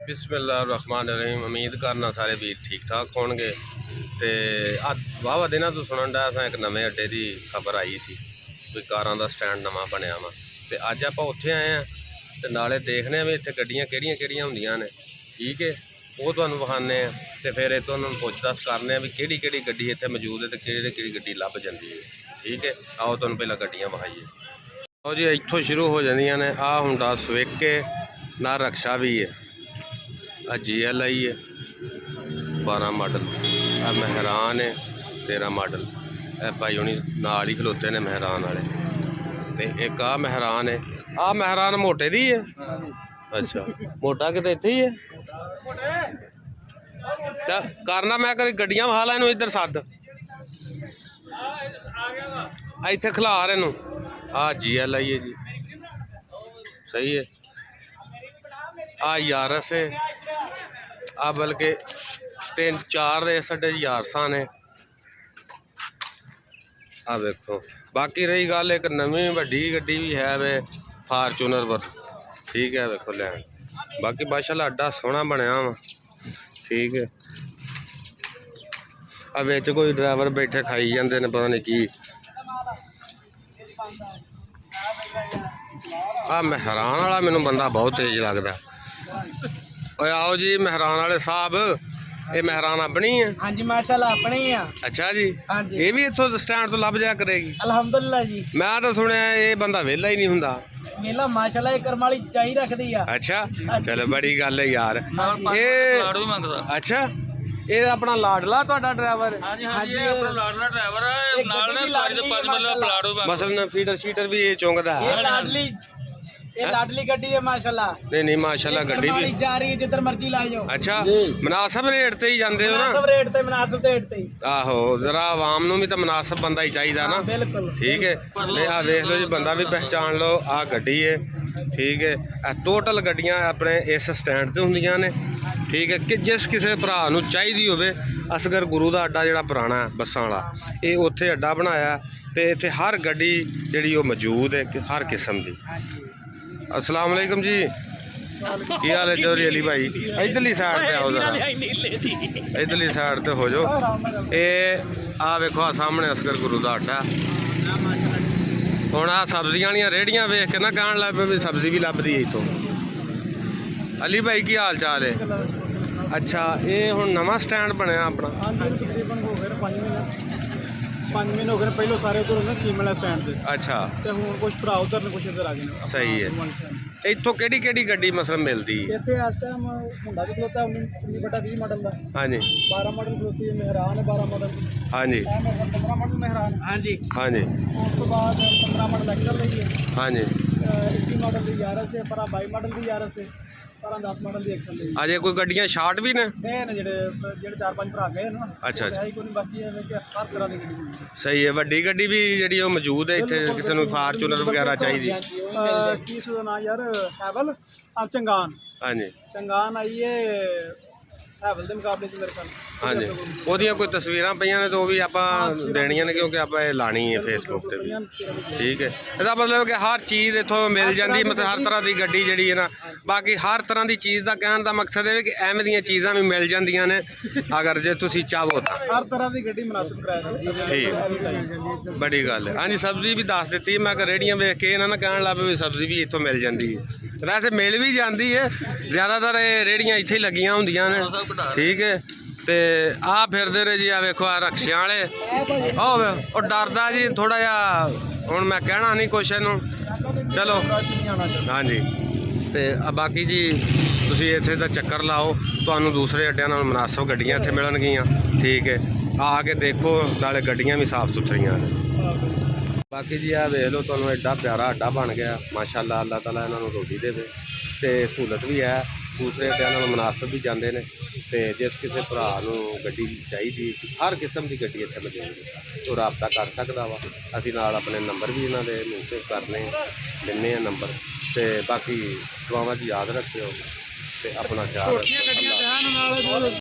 बिस्मिल्लाहिर्रहमानिर्रहीम। उम्मीद करना सारे वीर ठीक ठाक होंगे। तो वाहवा दिनों तो सुनन डा एक नवे अड्डे की खबर आई सी भी कारां दा स्टैंड नवा बनया वा। तो अज आप उत्थे आए हैं तो नाले देखने भी इत्थे गड्डियां केड़ियां केड़ियां हुंदियां ने, ठीक है, वो तुहानूं विखाने तो फिर तुहानूं पुछ दस करने भी केड़ी केड़ी गड्डी इत्थे मौजूद है तो केड़ी केड़ी गड्डी लभ जाती है, ठीक है। आओ तुहानूं पहलां गड्डियां विखाईए। आओ जी, इत्थों शुरू हो जांदियां ने। आ हुंडा स्विक है, ना रक्षा भी है, GL आई है 12 मॉडल, आ मेहरान है 13 मॉडल। भाई हुणी नाल ही खलोते ने मेहरान वाले। तो एक आ मेहरान है, आ मेहरान मोटे दी है। अच्छा, मोटा किते इत्थे ही है। करना मैं करी गड्डियां विखा ला इनू, इधर सद इत्थे खिलार इनू। आ GL आई है जी, सही है। आ यारस है, आ बल्कि 3-4 साढ़े यारसा ने। आ देखो, बाकी रही गल एक नवी वड्डी गड्डी भी है वे फार्चूनर पर, ठीक है। देखो लैन बाकी माशाल्लाह अड्डा सोहना बनया वा, ठीक है। आ विच कोई ड्राइवर बैठे खाई जाते ने पता नहीं की। आ मेहरान वाला मैनू बंदा बहुत तेज लगता। आओ जी मेहरान वाले साहब, ये मेहरान अपनी है? हाँ जी माशाल्लाह अपनी ही है। अच्छा जी, हाँ जी। ये भी इत्थों स्टैंड तो लभ जाया करेगी? अल्हम्दुलिल्लाह जी। मैं तो सुनिया ये बंदा वेला ही नहीं हुंदा। मेला माशाल्लाह एक करमाली चाही रखदी है। अच्छा, चलो बड़ी गल है यार। अच्छा, ये अपना लाडला तुहाडा ड्राइवर? हाँ जी हाँ जी, अपना लाडला ड्राइवर है, नाल ने सवारी तो 5 मतलब पलाड़ू में मसलन फीडर शीटर भी ये चुंगदा है। ये लाडली गड्डी है माशाल्लाह। नहीं माशाल्लाह गड्डी भी जा रही है जिधर मर्जी ला जाओ। अच्छा, मुनासिब रेट ते ही जांदे हो ना? मुनासिब रेट ते, मुनासिब रेट ते। आहो, जरा आवाम नूं भी तो मुनासिब बंदा ही चाहिए ना। बिल्कुल ठीक है। आ देख लो जी, बंदा भी पहचान लो। आ गड्डी है, ठीक है। टोटल गड्डियां अपने इस स्टैंड ते हुंदियां ने, ठीक है। कि जिस किसी भरा नूं चाहिदी होवे, असगर गुरु दा अड्डा जिहड़ा पुराना बसां वाला, ये उत्थे अड्डा बनाया ते इत्थे हर गड्डी जिहड़ी ओह मौजूद है, हर किस्म दी। अस्सलाम वालेकुम जी, की हाल है चौधरी अली भाई? इधरली साइड पे आओ जरा, इधरली साइड ते हो जाओ। ये आ वेखो, आ सामने असगर गुरु दा अड्डा। हुण आ सब्जियां वालियां रेहड़ियां वेख के ना कहण लग पे भी सब्जी भी लभदी है इत्थों। अली भाई की हाल चाल है? अच्छा, ये हुण नवां स्टैंड बनया अपना? तकरीबन हो गए 5 महीने हो गए। पहले सारे उधर होंगे चीमला स्टैंड से। अच्छा, तो हुण कुछ भरा उधर ने, कुछ इधर आ गए। सही है। इत्थों केड़ी केड़ी गड्डी मतलब मिलदी? इत्थे इस टाइम हुंडा भी खलोता 19/20 मॉडल दा। हाँ जी। 12 मॉडल खलोती है, मेहरान है 12 मॉडल। हाँ जी। 15 मॉडल मेहरान। हाँ जी। हाँ जी। उस तो बाद 15 मॉडल एक्सल रही है। हाँ जी। 21 मॉडल की यारस है, पर 22 मॉडल की यारस है, पर 10 मॉडल की एक्सल रही है। अजे कोई गड्डियां शार्ट भी ने? ने जेडे 4-5 भरा गए ना। अच्छा है ही कोई नहीं, बाकी है कि हर तरह की गड्डी मिलदी है। सही है। वड्डी गड्डी भी जिहड़ी ओह मौजूद है इत्थे, किसी नूं फार्चूनर वगैरह चाहिए? की उसदा नाम यार हैवल और चंगान। हाँ जी। चंगान आई है हैवल के मुकाबले च मेरे ख्याल। हाँ जी। ਉਹਦੀਆਂ ਕੋਈ ਤਸਵੀਰਾਂ ਪਈਆਂ ਨੇ ਤਾਂ ਉਹ ਵੀ ਆਪਾਂ ਦੇਣੀਆਂ ਨੇ, ਕਿਉਂਕਿ ਆਪਾਂ ਇਹ ਲਾਣੀ ਹੈ ਫੇਸਬੁੱਕ ਤੇ ਵੀ, ਠੀਕ ਹੈ। ਇਹਦਾ ਮਤਲਬ ਕਿ ਹਰ ਚੀਜ਼ ਇੱਥੋਂ ਮਿਲ ਜਾਂਦੀ, ਮਤਲਬ ਹਰ ਤਰ੍ਹਾਂ ਦੀ ਗੱਡੀ ਜਿਹੜੀ ਹੈ ਨਾ। ਬਾਕੀ ਹਰ ਤਰ੍ਹਾਂ ਦੀ ਚੀਜ਼ ਦਾ ਕਹਿਣ ਦਾ ਮਕਸਦ ਇਹ ਹੈ ਕਿ ਐਵੇਂ ਦੀਆਂ ਚੀਜ਼ਾਂ ਵੀ ਮਿਲ ਜਾਂਦੀਆਂ ਨੇ ਅਗਰ ਜੇ ਤੁਸੀਂ ਚਾਹੋ ਤਾਂ। हर तरह की गड्डी मुनासिब कराया ठीक, बड़ी गल है। हाँ जी, सब्जी भी दस दी। मैं रेहड़ियां वेख के ना कहण लग पे भी सब्जी भी इत्थों मिल जाती है। वैसे मिल भी जाती है, ज़्यादातर रेहड़ियां इत्थे ही लगियां होंदियां ने, ठीक है। तो आ फिरदे रहे जी, आ वेखो आ रक्शे वाले। ओ डरदा जी थोड़ा जिहा, हुण मैं कहना नहीं कुछ इनू, चलो। हाँ जी। तो बाकी जी तुसीं इत्थे दा चक्कर लाओ, तुहानूं दूसरे अड्डियां नाल मुनासिब गड्डियां इत्थे मिलणगीਆਂ, ठीक है। आके देखो, नाले गड्डियां भी साफ सुथरियां ने। बाकी जी आ वेख लो, तुहानूं एड्डा प्यारा अड्डा बन गया माशाल्लाह। अल्लाह ताला इन्हां नूं रोजी देवे ते सहूलत भी है। दूसरे अड्डियां नाल मुनासिब भी जांदे ने। तो जिस किसी भरा नूं गड्डी चाहिए, हर किस्म की गड्डी इत्थे मौजूद है, तो रबता कर सकदा वा। असीं नाल अपने नंबर भी इन्हां दे मैसेज करने दिंदे आ नंबर। तो बाकी दुआवां च याद रखियो ते अपना ख्याल रखियो।